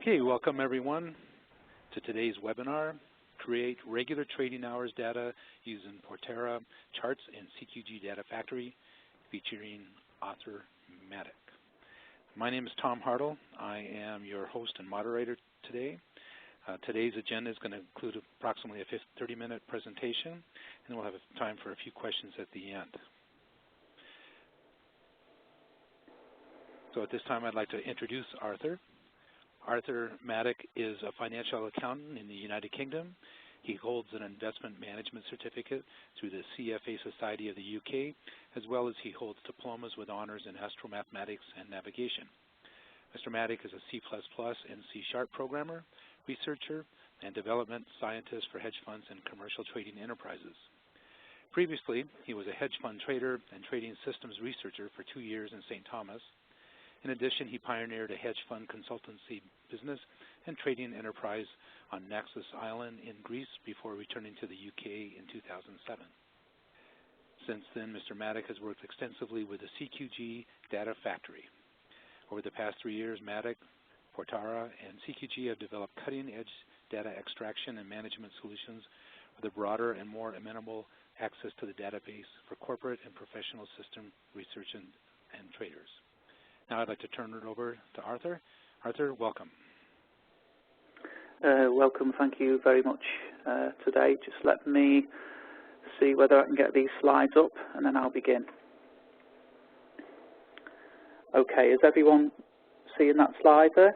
Okay, welcome everyone to today's webinar, Create Regular Trading Hours Data Using Portara Charts in CQG Data Factory, featuring Arthur Maddock. My name is Tom Hartle. I am your host and moderator today. Today's agenda is going to include approximately a 30-minute presentation, and then we'll have time for a few questions at the end. So at this time, I'd like to introduce Arthur. Arthur Maddock is a financial accountant in the United Kingdom. He holds an investment management certificate through the CFA Society of the UK, as well as he holds diplomas with honors in astromathematics and navigation. Mr. Maddock is a C++ and C# programmer, researcher, and development scientist for hedge funds and commercial trading enterprises. Previously, he was a hedge fund trader and trading systems researcher for 2 years in St. Thomas. In addition, he pioneered a hedge fund consultancy business and trading enterprise on Naxos Island in Greece before returning to the UK in 2007. Since then, Mr. Maddock has worked extensively with the CQG Data Factory. Over the past 3 years, Maddock, Portara, and CQG have developed cutting-edge data extraction and management solutions with a broader and more amenable access to the database for corporate and professional system research and traders. Now I'd like to turn it over to Arthur. Arthur, welcome. Welcome. Thank you very much today. Just let me see whether I can get these slides up, and then I'll begin. Okay, is everyone seeing that slide there?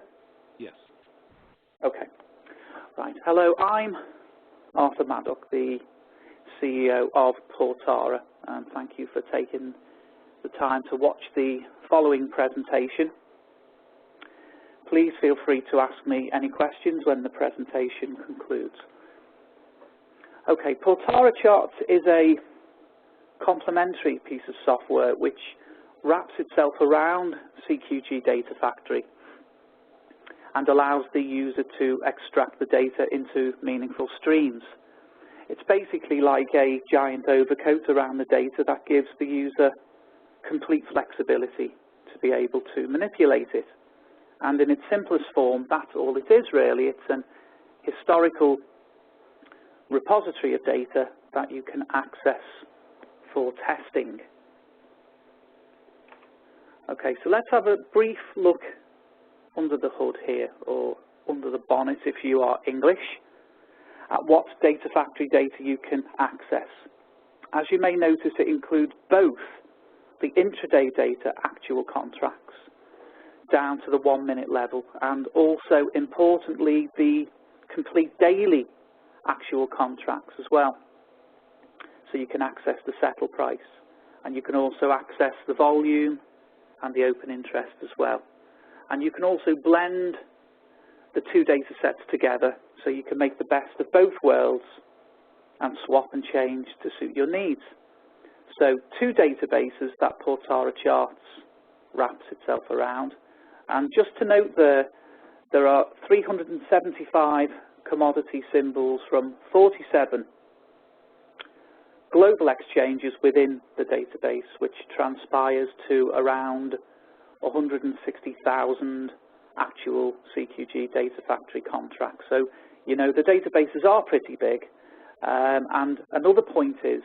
Yes. Okay. Right. Hello, I'm Arthur Maddock, the CEO of Portara, and thank you for taking the time to watch the following presentation. Please feel free to ask me any questions when the presentation concludes. Okay, Portara Charts is a complementary piece of software which wraps itself around CQG Data Factory and allows the user to extract the data into meaningful streams. It's basically like a giant overcoat around the data that gives the user complete flexibility to be able to manipulate it. And in its simplest form, that's all it is really. It's an historical repository of data that you can access for testing. Okay, so let's have a brief look under the hood here, or under the bonnet if you are English, at what Data Factory data you can access. As you may notice, it includes both the intraday data actual contracts down to the 1-minute level, and also importantly the complete daily actual contracts as well. So you can access the settle price, and you can also access the volume and the open interest as well. And you can also blend the two data sets together so you can make the best of both worlds and swap and change to suit your needs. So two databases that Portara Charts wraps itself around. And just to note there are 375 commodity symbols from 47 global exchanges within the database, which transpires to around 160,000 actual CQG Data Factory contracts. So, you know, the databases are pretty big. And another point is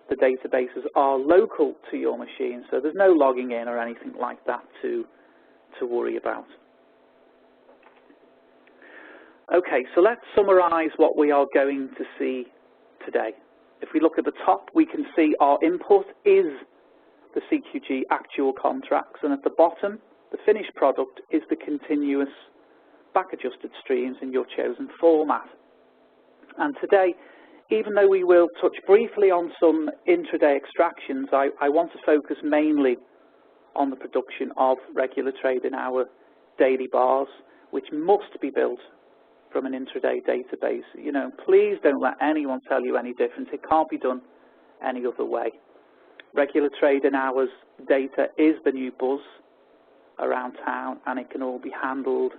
the databases are local to your machine, so there's no logging in or anything like that to worry about. Okay, so let's summarize what we are going to see today. If we look at the top, we can see our input is the CQG actual contracts, and at the bottom, the finished product is the continuous back-adjusted streams in your chosen format. And today, even though we will touch briefly on some intraday extractions, I want to focus mainly on the production of regular trading hour daily bars, which must be built from an intraday database. You know, please don't let anyone tell you any different. It can't be done any other way. Regular trading hours data is the new buzz around town, and it can all be handled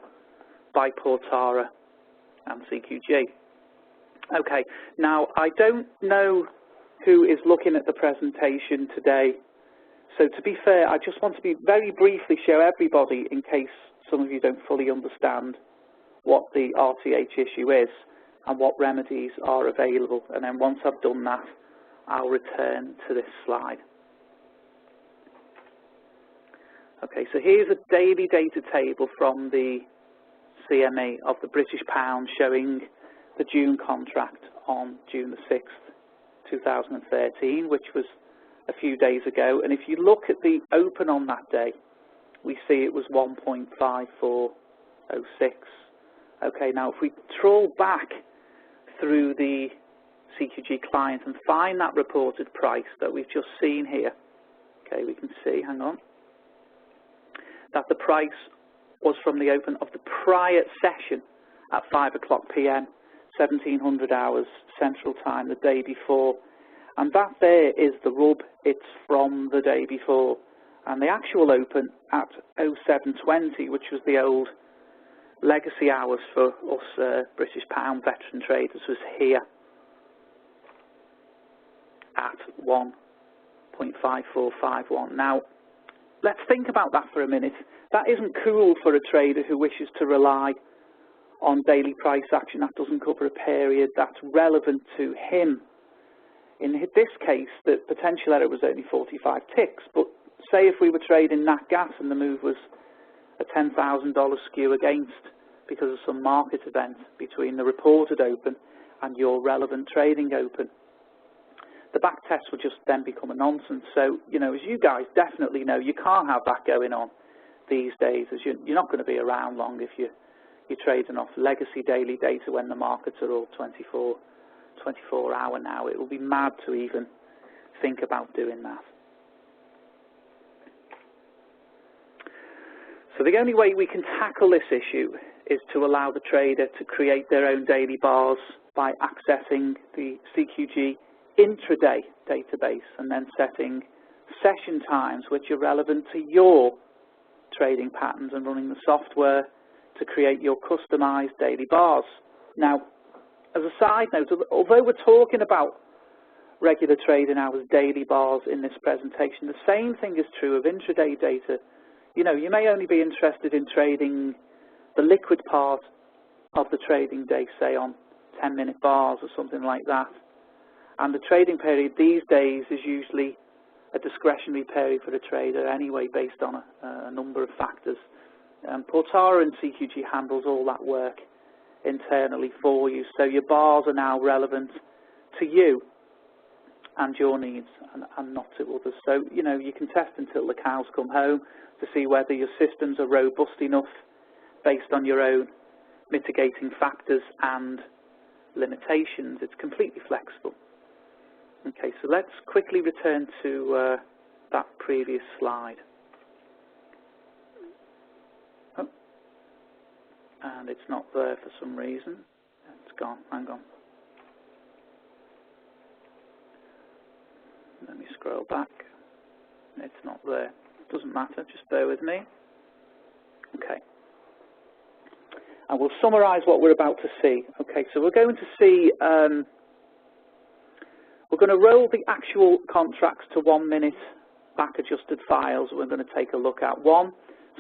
by Portara and CQG. Okay, now I don't know who is looking at the presentation today, so to be fair, I just want to very briefly show everybody, in case some of you don't fully understand, what the RTH issue is and what remedies are available. And then once I've done that, I'll return to this slide. Okay, so here's a daily data table from the CME of the British pound showing the June contract on June the 6th, 2013, which was a few days ago. And if you look at the open on that day, we see it was 1.5406. Okay, now if we trawl back through the CQG client and find that reported price that we've just seen here, okay, we can see, hang on, that the price was from the open of the prior session at 5 o'clock p.m., 1700 hours Central Time the day before. And that there is the rub, it's from the day before. And the actual open at 0720, which was the old legacy hours for us British pound veteran traders, was here at 1.5451. Now, let's think about that for a minute. That isn't cool for a trader who wishes to rely on daily price action. That doesn't cover a period that's relevant to him. In this case, the potential error was only 45 ticks, but say if we were trading nat gas and the move was a $10,000 skew against because of some market event between the reported open and your relevant trading open, the back test would just then become a nonsense. So, you know, as you guys definitely know, you can't have that going on these days, as you're not going to be around long if you're trading off legacy daily data when the markets are all 24 hour now. It will be mad to even think about doing that. So the only way we can tackle this issue is to allow the trader to create their own daily bars by accessing the CQG intraday database and then setting session times which are relevant to your trading patterns and running the software to create your customized daily bars. Now, as a side note, although we're talking about regular trading hours daily bars in this presentation, the same thing is true of intraday data. You know, you may only be interested in trading the liquid part of the trading day, say on 10-minute bars or something like that. And the trading period these days is usually a discretionary period for the trader anyway, based on a number of factors. Portara and CQG handles all that work internally for you, so your bars are now relevant to you and your needs and not to others. So, you know, you can test until the cows come home to see whether your systems are robust enough based on your own mitigating factors and limitations. It's completely flexible. Okay, so let's quickly return to that previous slide. Oh, and it's not there for some reason. It's gone, hang on. Let me scroll back. It's not there. Doesn't matter, just bear with me. Okay. And we'll summarise what we're about to see. Okay, so we're going to see, we're going to roll the actual contracts to 1 minute back adjusted files we're going to take a look at. One,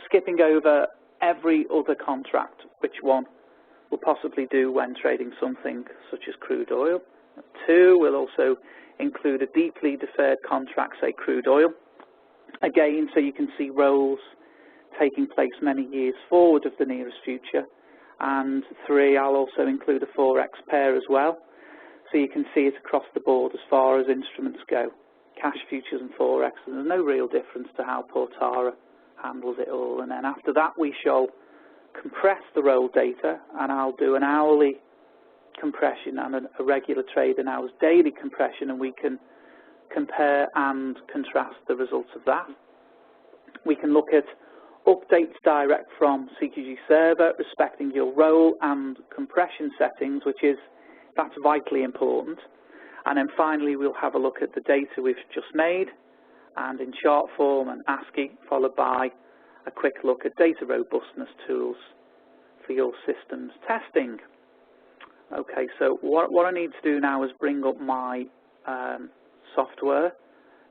skipping over every other contract, which one we'll possibly do when trading something such as crude oil. Two, we'll also include a deeply deferred contract, say crude oil. Again, so you can see rolls taking place many years forward of the nearest future. And three, I'll also include a Forex pair as well, so you can see it across the board as far as instruments go, cash futures and Forex, and there's no real difference to how Portara handles it all. And then after that we shall compress the roll data, and I'll do an hourly compression and a regular trading hours daily compression, and we can compare and contrast the results of that. We can look at updates direct from CQG server respecting your roll and compression settings, that's vitally important. And then finally we'll have a look at the data we've just made and in chart form and ASCII, followed by a quick look at data robustness tools for your systems testing. Okay, so what I need to do now is bring up my software.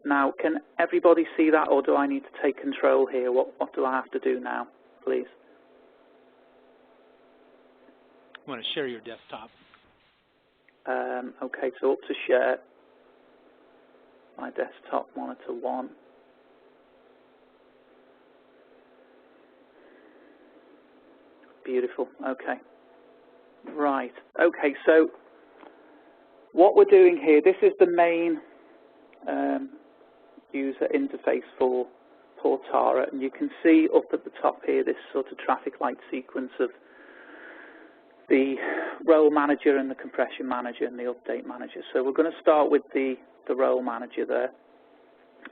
Now, can everybody see that, or do I need to take control here? What do I have to do now, please? You want to share your desktop. Okay, so up to share my desktop monitor 1. Beautiful. Okay. Right. Okay, so what we're doing here, this is the main user interface for Portara, and you can see up at the top here this sort of traffic light sequence of the role manager and the compression manager and the update manager. So we're going to start with the role manager there.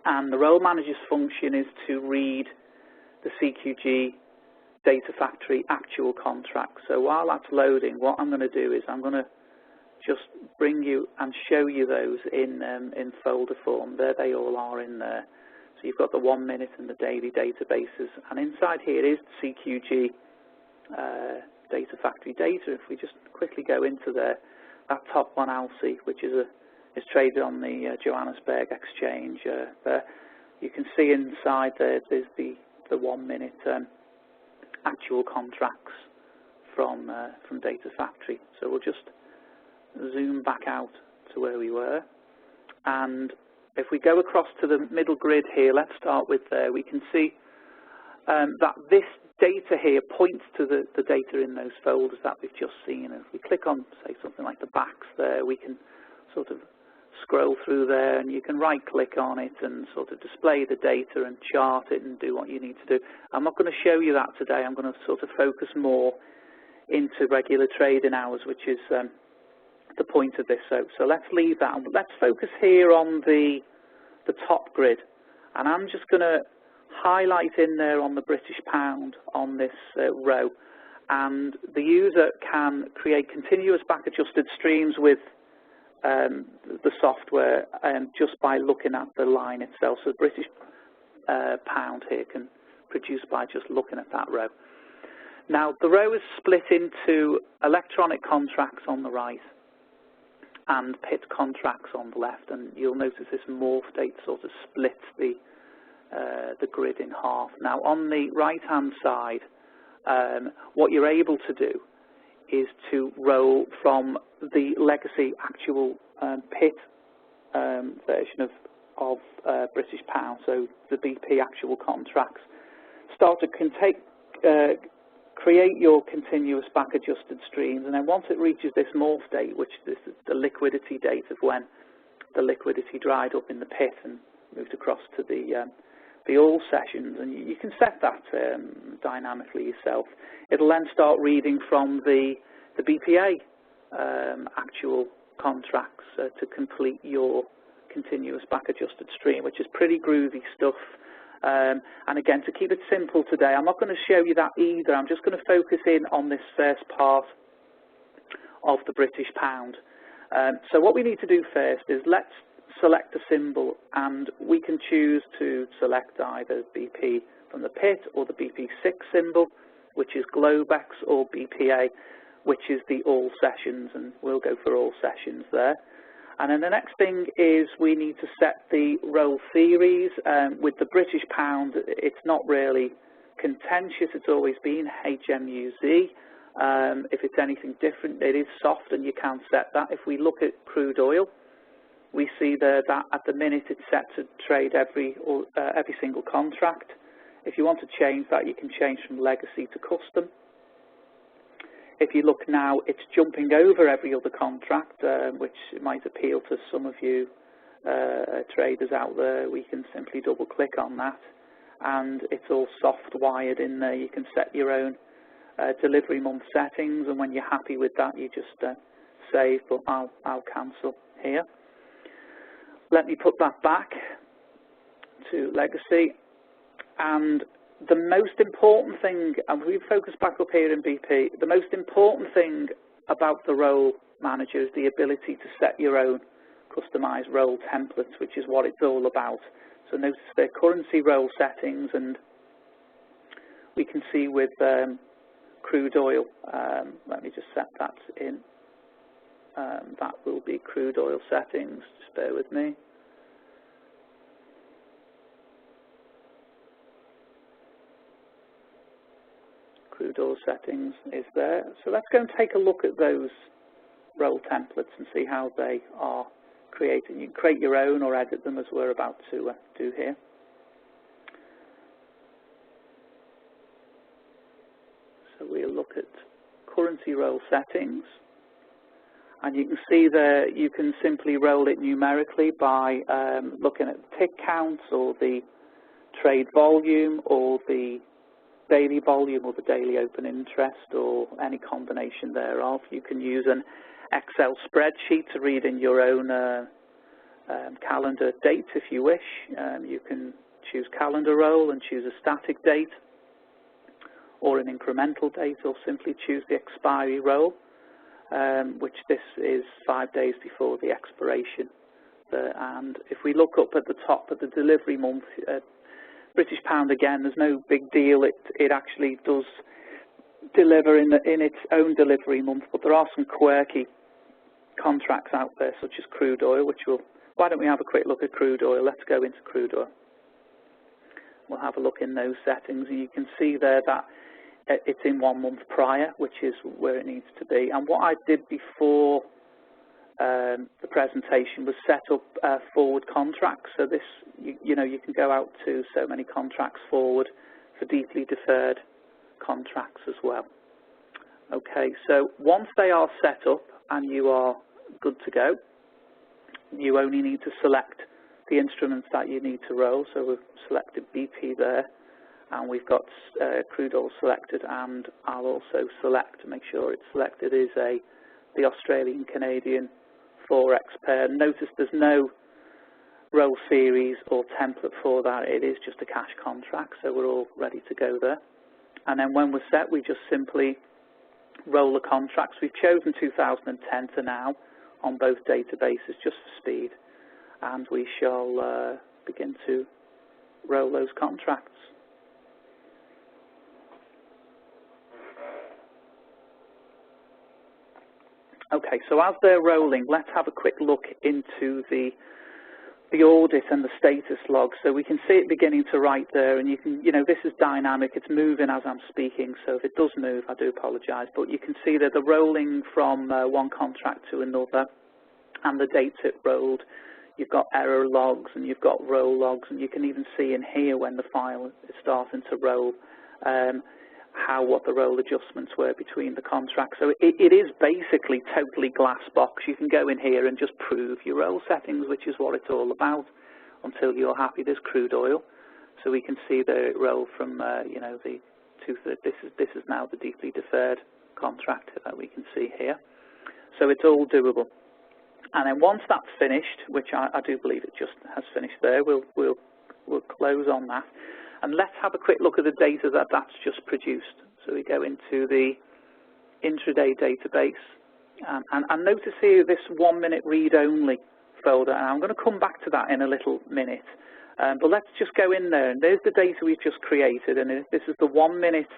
And the role manager's function is to read the CQG Data Factory actual contract. So while that's loading, what I'm going to do is I'm going to just bring you and show you those in folder form. There they all are in there. So you've got the 1 minute and the daily databases. And inside here is CQG Data Factory data. If we just quickly go into there, that top one ALSI, which is traded on the Johannesburg exchange there. You can see inside there's the 1 minute actual contracts from Data Factory. So we'll just zoom back out to where we were, and if we go across to the middle grid here, let's start with there. We can see that this data here points to the data in those folders that we've just seen. And if we click on, say, something like the backs there, we can sort of scroll through there, and you can right-click on it and sort of display the data and chart it and do what you need to do. I'm not going to show you that today. I'm going to sort of focus more into regular trading hours, which is the point of this. So let's leave that. Let's focus here on the top grid, and I'm just going to highlight in there on the British pound on this row, and the user can create continuous back-adjusted streams with the software just by looking at the line itself. So the British pound here can produce by just looking at that row. Now the row is split into electronic contracts on the right and pit contracts on the left, and you'll notice this morph date sort of splits the grid in half. Now on the right hand side, what you're able to do is to roll from the legacy actual pit version of British pound, so the BP actual contracts, start to create your continuous back adjusted streams, and then once it reaches this morph date, which is the liquidity date of when the liquidity dried up in the pit and moved across to the all sessions, and you can set that dynamically yourself. It'll then start reading from the BPA actual contracts to complete your continuous back adjusted stream, which is pretty groovy stuff. And again, to keep it simple today, I'm not going to show you that either. I'm just going to focus in on this first part of the British pound. So what we need to do first is let's select a symbol, and we can choose to select either BP from the pit or the BP6 symbol, which is Globex, or BPA, which is the all sessions, and we'll go for all sessions there. And then the next thing is we need to set the roll theories. With the British pound, it's not really contentious. It's always been HMUZ. If it's anything different, it is soft, and you can set that. If we look at crude oil, we see there that at the minute it's set to trade every single contract. If you want to change that, you can change from legacy to custom. If you look now, it's jumping over every other contract, which might appeal to some of you traders out there. We can simply double click on that, and it's all soft wired in there. You can set your own delivery month settings, and when you're happy with that, you just save, but I'll cancel here. Let me put that back to legacy, and the most important thing, and we focus back up here in BP, the most important thing about the role manager is the ability to set your own customized role templates, which is what it's all about. So notice their currency role settings, and we can see with crude oil, let me just set that in. That will be crude oil settings, just bear with me. crude oil settings is there. So let's go and take a look at those role templates and see how they are created. You can create your own or edit them as we're about to do here. So we'll look at currency role settings, and you can see there you can simply role it numerically by looking at the tick counts or the trade volume or the daily volume or the daily open interest or any combination thereof. You can use an Excel spreadsheet to read in your own calendar date if you wish. You can choose calendar role and choose a static date or an incremental date, or simply choose the expiry role, which this is 5 days before the expiration. And if we look up at the top at the delivery month, British pound again, there's no big deal. It actually does deliver in its own delivery month, but there are some quirky contracts out there, such as crude oil, which will. Why don't we have a quick look at crude oil? Let's go into crude oil. We'll have a look in those settings, and you can see there that it's in 1 month prior, which is where it needs to be. And what I did before the presentation was set up forward contracts. So this, you know, you can go out to so many contracts forward for deeply deferred contracts as well. Okay, so once they are set up and you are good to go, you only need to select the instruments that you need to roll. So we've selected BP there, and we've got crude oil selected, and I'll also select to make sure it's selected is the Australian Canadian Forex pair. Notice there's no roll series or template for that. It is just a cash contract, so we're all ready to go there. And then when we're set, we just simply roll the contracts. We've chosen 2010 to now on both databases just for speed, and we shall begin to roll those contracts. Okay, so as they're rolling, let's have a quick look into the audit and the status log. So we can see it beginning to write there, and you can, you know, this is dynamic. It's moving as I'm speaking, so if it does move, I do apologise. But you can see that the rolling from one contract to another, and the dates it rolled. You've got error logs and you've got roll logs, and you can even see in here when the file is starting to roll what the roll adjustments were between the contracts. So it is basically totally glass box. You can go in here and just prove your roll settings, which is what it's all about, until you're happy. There's crude oil, so we can see that it rolled from you know, the this is now the deeply deferred contract that we can see here. So it's all doable. And then once that's finished, which I do believe it just has finished there, we'll close on that. And let's have a quick look at the data that's just produced. So we go into the intraday database, and notice here this 1 minute read-only folder, and I'm going to come back to that in a little minute. But let's just go in there, and there's the data we've just created, and this is the 1 minute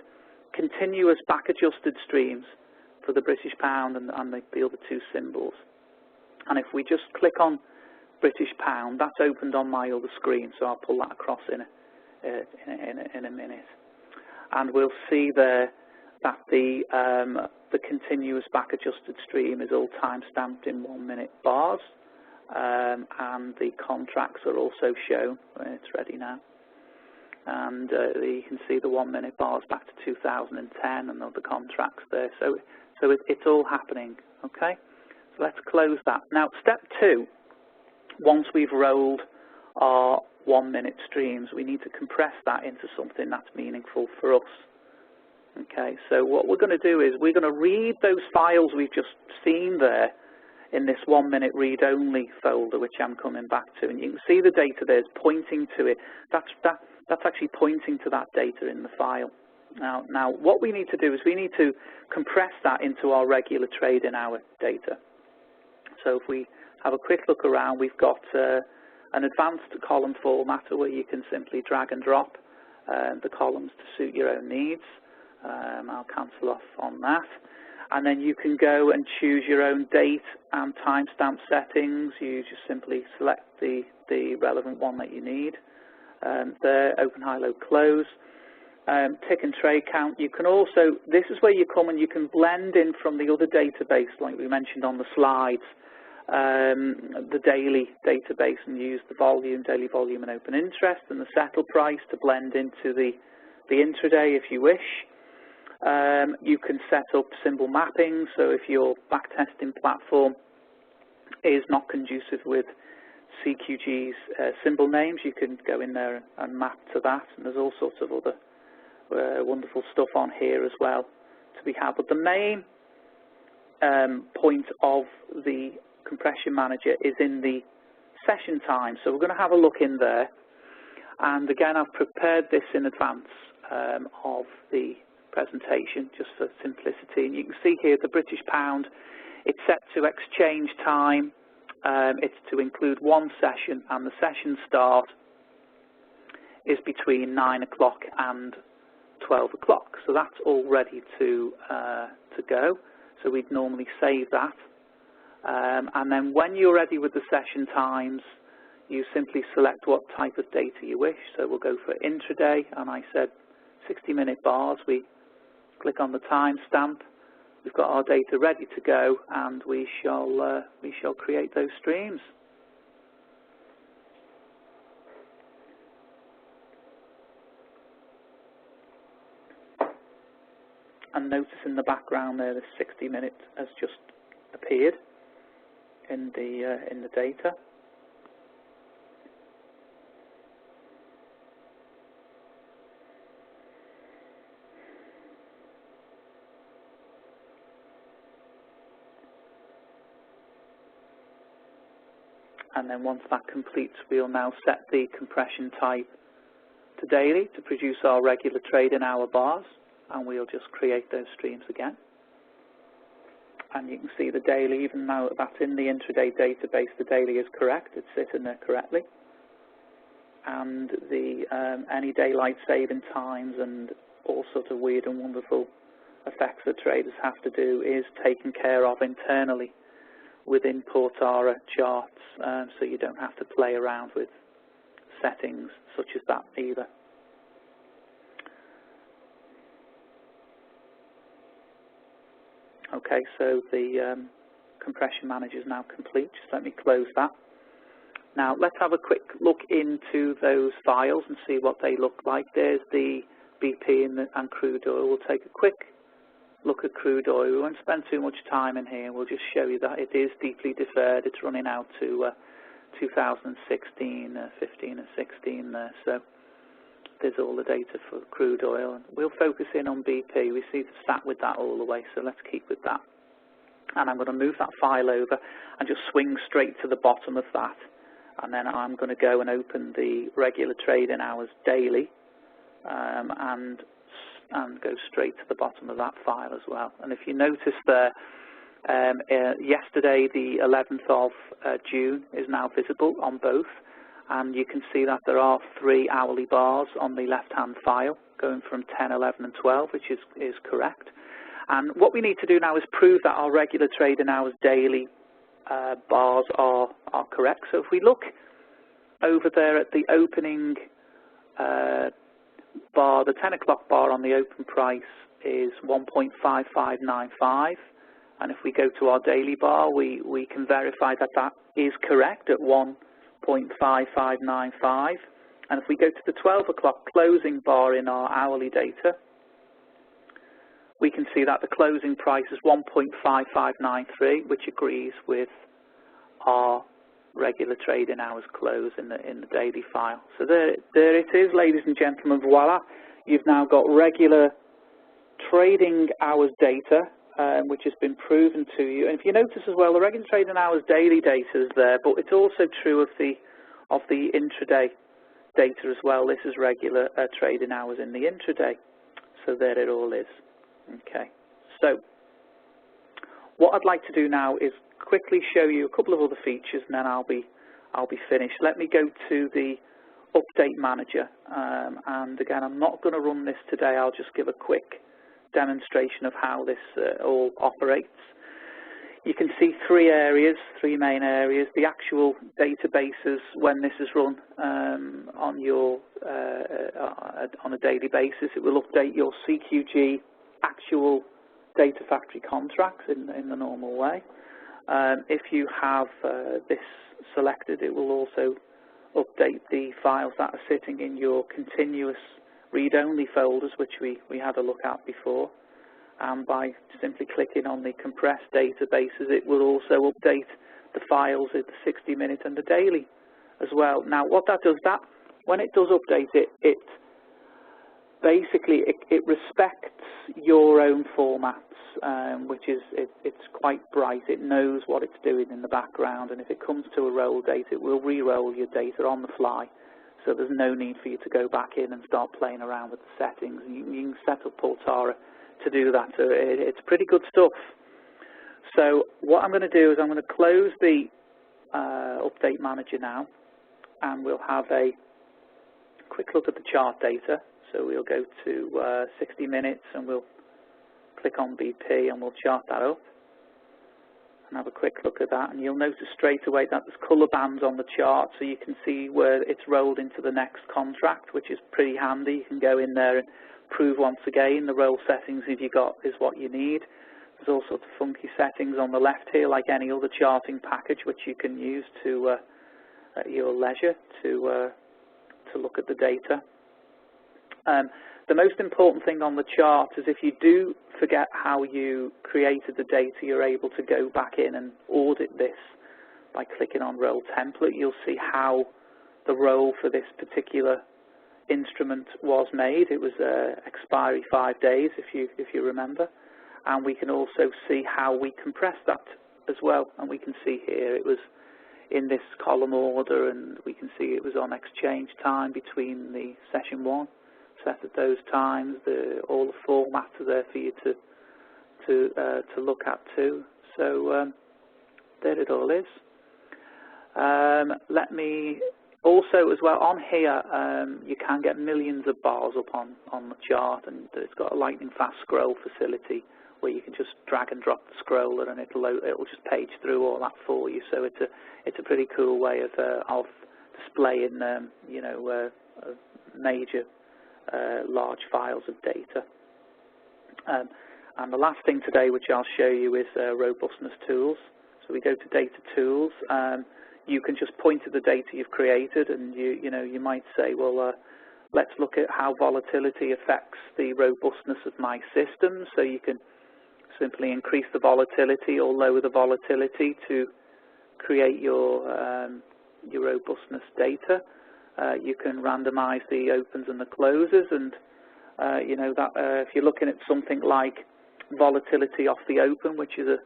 continuous back-adjusted streams for the British pound and the other two symbols. And if we just click on British pound, that's opened on my other screen, so I'll pull that across in a minute. And we'll see there that the continuous back-adjusted stream is all time-stamped in 1 minute bars, and the contracts are also shown. It's ready now. And you can see the 1 minute bars back to 2010 and other contracts there. So it's all happening, okay? So let's close that. Now, step 2, once we've rolled our 1 minute streams, we need to compress that into something that's meaningful for us. Okay, so what we're going to do is we're going to read those files we've just seen there in this 1 minute read-only folder, which I'm coming back to, and you can see the data there is pointing to it. That's actually pointing to that data in the file. Now, what we need to do is we need to compress that into our regular trading hour data. So if we have a quick look around, we've got an advanced column formatter where you can simply drag and drop the columns to suit your own needs. I'll cancel off on that. And then you can go and choose your own date and timestamp settings. You just simply select the relevant one that you need. There, open, high, low, close. tick and trade count. You can also, this is where you come and you can blend in from the other database, like we mentioned on the slides, the daily database, and use the volume, daily volume and open interest, and the settle price to blend into the intraday if you wish. You can set up symbol mapping, so if your backtesting platform is not conducive with CQG's symbol names, you can go in there and map to that, and there's all sorts of other wonderful stuff on here as well to be had. But the main point of the compression manager is in the session time, so we're going to have a look in there. And again, I've prepared this in advance of the presentation just for simplicity. And you can see here the British pound, it's set to exchange time. It's to include one session, and the session start is between 9 o'clock and 12 o'clock. So that's all ready to go. So we'd normally save that. And then when you're ready with the session times, you simply select what type of data you wish. So we'll go for intraday, and I said 60-minute bars. We click on the timestamp. We've got our data ready to go, and we shall create those streams. And notice in the background there, the 60 minutes has just appeared in the data. And then once that completes, we'll now set the compression type to daily to produce our regular trading hour bars, and we'll just create those streams again. And you can see the daily, even now that's in the intraday database, the daily is correct, it's sitting there correctly. And the any daylight saving times and all sorts of weird and wonderful effects that traders have to do is taken care of internally within Portara charts, so you don't have to play around with settings such as that either. Okay, so the compression manager is now complete. Just let me close that. Now let's have a quick look into those files and see what they look like. There's the BP and crude oil. We'll take a quick look at crude oil. We won't spend too much time in here. We'll just show you that it is deeply deferred. It's running out to 2016, 15 and 16 there. So there's all the data for crude oil. And we'll focus in on BP. We see the stat with that all the way, so let's keep with that. And I'm going to move that file over and just swing straight to the bottom of that. And then I'm going to go and open the regular trading hours daily and go straight to the bottom of that file as well. And if you notice there, yesterday the 11th of June is now visible on both, and you can see that there are 3 hourly bars on the left-hand file going from 10, 11 and 12, which is correct. And what we need to do now is prove that our regular trading hours daily bars are correct. So if we look over there at the opening bar, the 10 o'clock bar on the open price is 1.5595, and if we go to our daily bar, we can verify that that is correct at 1.5595, and if we go to the 12 o'clock closing bar in our hourly data, we can see that the closing price is 1.5593, which agrees with our regular trading hours close in the daily file. So there it is, ladies and gentlemen. Voila, you've now got regular trading hours data, which has been proven to you. And if you notice as well, the regular trading hours daily data is there, but it's also true of the intraday data as well. This is regular trading hours in the intraday. So there it all is. Okay. So what I'd like to do now is quickly show you a couple of other features, and then I'll be finished. Let me go to the update manager, and again, I'm not going to run this today. I'll just give a quick demonstration of how this all operates. You can see three main areas. The actual databases, when this is run on your on a daily basis, it will update your CQG actual Data Factory contracts in the normal way. If you have this selected, it will also update the files that are sitting in your continuous read-only folders, which we had a look at before. And by simply clicking on the compressed databases, it will also update the files in the 60-minute and the daily as well. Now, what that does, when it does update it, basically it respects your own formats, which is it's quite bright. It knows what it's doing in the background, and if it comes to a roll date, it will re-roll your data on the fly. So there's no need for you to go back in and start playing around with the settings. You can set up Portara to do that. So it's pretty good stuff. So what I'm going to do is I'm going to close the Update Manager now, and we'll have a quick look at the chart data. So we'll go to 60 minutes, and we'll click on BP, and we'll chart that up and have a quick look at that. And you'll notice straight away that there's colour bands on the chart, so you can see where it's rolled into the next contract, which is pretty handy. You can go in there and prove once again the roll settings if you got is what you need. There's all sorts of funky settings on the left here, like any other charting package, which you can use to at your leisure to look at the data. The most important thing on the chart is if you do forget how you created the data, you're able to go back in and audit this by clicking on Roll Template. You'll see how the roll for this particular instrument was made. It was expiry 5 days, if you remember, and we can also see how we compressed that as well. And we can see here it was in this column order, and we can see it was on exchange time between the session 1 set at those times. All the formats are there for you to look at too. So there it all is. Let me also as well on here, you can get millions of bars up on the chart, and it's got a lightning fast scroll facility where you can just drag and drop the scroller, and it'll just page through all that for you. So it's a pretty cool way of displaying major large files of data. And the last thing today, which I'll show you, is Robustness Tools. So we go to Data Tools. You can just point to the data you've created, and you might say, well, let's look at how volatility affects the robustness of my system. So you can simply increase the volatility or lower the volatility to create your robustness data. You can randomize the opens and the closes, and if you're looking at something like volatility off the open, which is a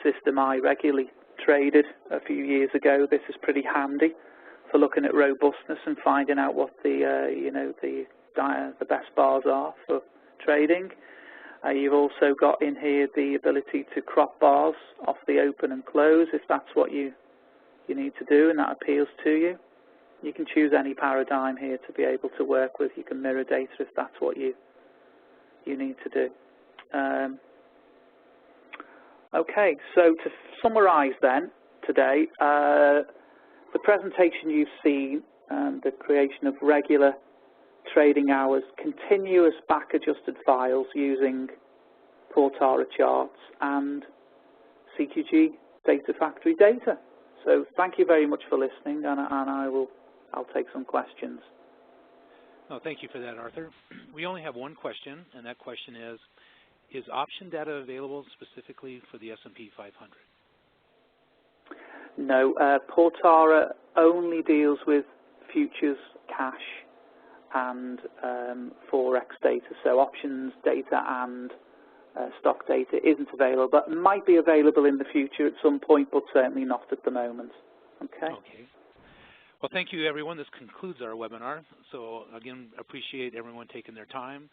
system I regularly traded a few years ago, this is pretty handy for looking at robustness and finding out what the best bars are for trading. You've also got in here the ability to crop bars off the open and close if that's what you need to do and that appeals to you. You can choose any paradigm here to be able to work with. You can mirror data if that's what you need to do. Okay, so to summarize then today, the presentation you've seen, the creation of regular trading hours, continuous back-adjusted files using Portara charts and CQG Data Factory data. So thank you very much for listening, and I'll take some questions. Oh, thank you for that, Arthur. We only have one question, and that question is option data available specifically for the S&P 500? No, Portara only deals with futures, cash, and Forex data. So options data and stock data isn't available, but might be available in the future at some point, but certainly not at the moment. Okay. Okay. Well, thank you, everyone. This concludes our webinar. So, again, appreciate everyone taking their time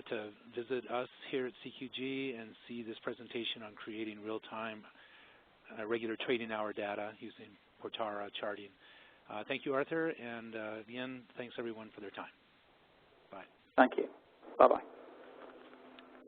to visit us here at CQG and see this presentation on creating real-time regular trading hour data using Portara charting. Thank you, Arthur, and again, thanks, everyone, for their time. Bye. Thank you. Bye-bye.